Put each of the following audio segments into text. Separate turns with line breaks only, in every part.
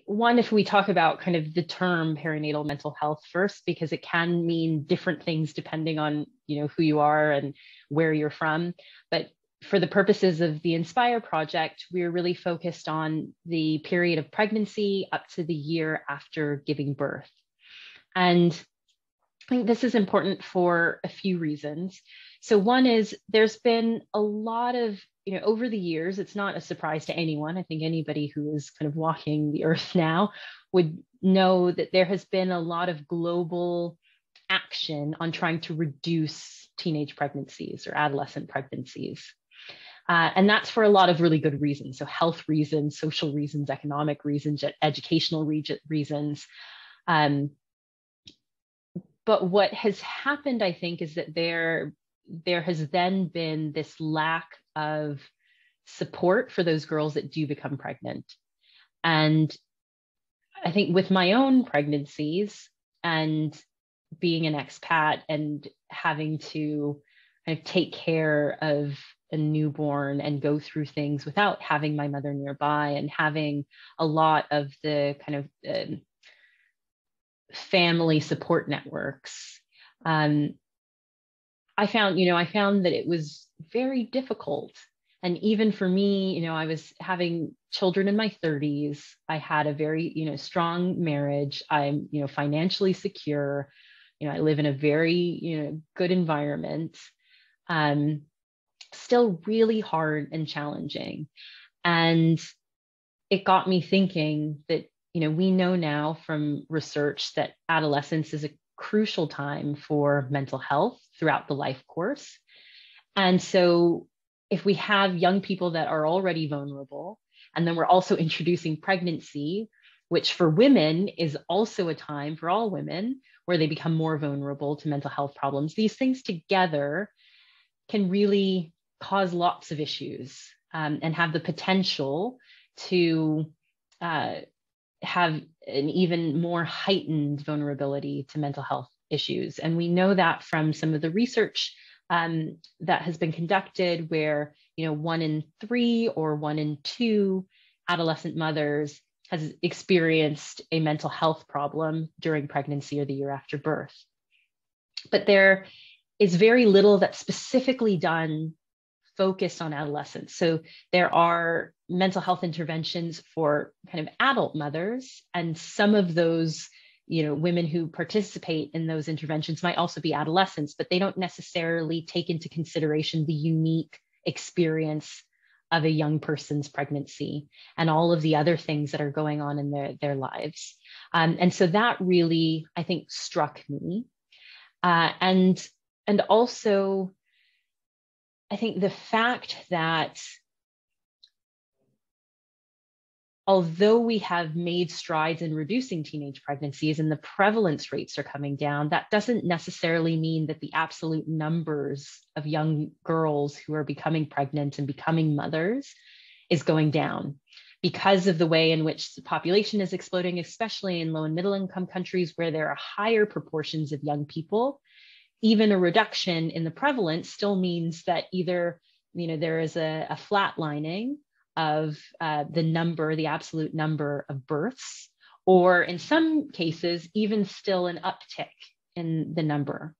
One, if we talk about kind of the term perinatal mental health first, because it can mean different things depending on, who you are and where you're from. But for the purposes of the Inspire project, we're really focused on the period of pregnancy up to the year after giving birth. And I think this is important for a few reasons. So one is there's been a lot of, over the years, it's not a surprise to anyone. I think anybody who is kind of walking the earth now would know that there has been a lot of global action on trying to reduce teenage pregnancies or adolescent pregnancies. And that's for a lot of really good reasons. So health reasons, social reasons, economic reasons, educational reasons. But what has happened, I think, is that there has then been this lack of support for those girls that do become pregnant. And I think with my own pregnancies and being an expat and having to kind of take care of a newborn and go through things without having my mother nearby and having a lot of the kind of family support networks. I found that it was very difficult. And even for me, I was having children in my 30s. I had a very, strong marriage. I'm, financially secure. I live in a very, good environment. Still really hard and challenging. And it got me thinking that we know now from research that adolescence is a crucial time for mental health throughout the life course. And so if we have young people that are already vulnerable, and then we're also introducing pregnancy, which for women is also a time for all women where they become more vulnerable to mental health problems, these things together can really cause lots of issues and have the potential to have an even more heightened vulnerability to mental health issues. And we know that from some of the research that has been conducted where, 1 in 3 or 1 in 2 adolescent mothers has experienced a mental health problem during pregnancy or the year after birth. But there is very little that's specifically done focused on adolescents. So there are mental health interventions for kind of adult mothers, and some of those, women who participate in those interventions might also be adolescents, but they don't necessarily take into consideration the unique experience of a young person's pregnancy and all of the other things that are going on in their lives. And so that really, I think, struck me. And also, I think the fact that although we have made strides in reducing teenage pregnancies and the prevalence rates are coming down, that doesn't necessarily mean that the absolute numbers of young girls who are becoming pregnant and becoming mothers is going down because of the way in which the population is exploding, especially in low and middle income countries where there are higher proportions of young people. Even a reduction in the prevalence still means that either, there is a flatlining of the absolute number of births, or in some cases, even still an uptick in the number.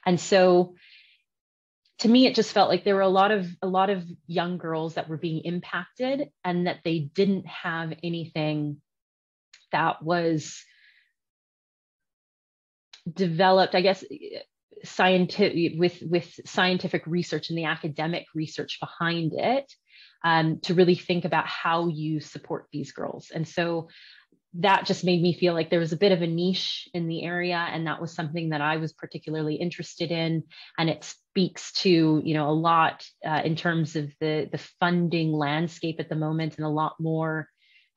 And so to me, it just felt like there were a lot of young girls that were being impacted and that they didn't have anything that was developed, I guess, with scientific research and the academic research behind it, to really think about how you support these girls. And so that just made me feel like there was a bit of a niche in the area, and that was something that I was particularly interested in. And it speaks to, a lot in terms of the funding landscape at the moment, and a lot more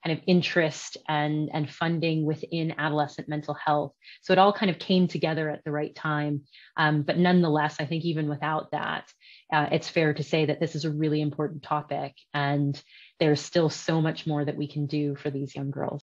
kind of interest and funding within adolescent mental health. So it all kind of came together at the right time. But nonetheless, I think even without that, it's fair to say that this is a really important topic, and there's still so much more that we can do for these young girls.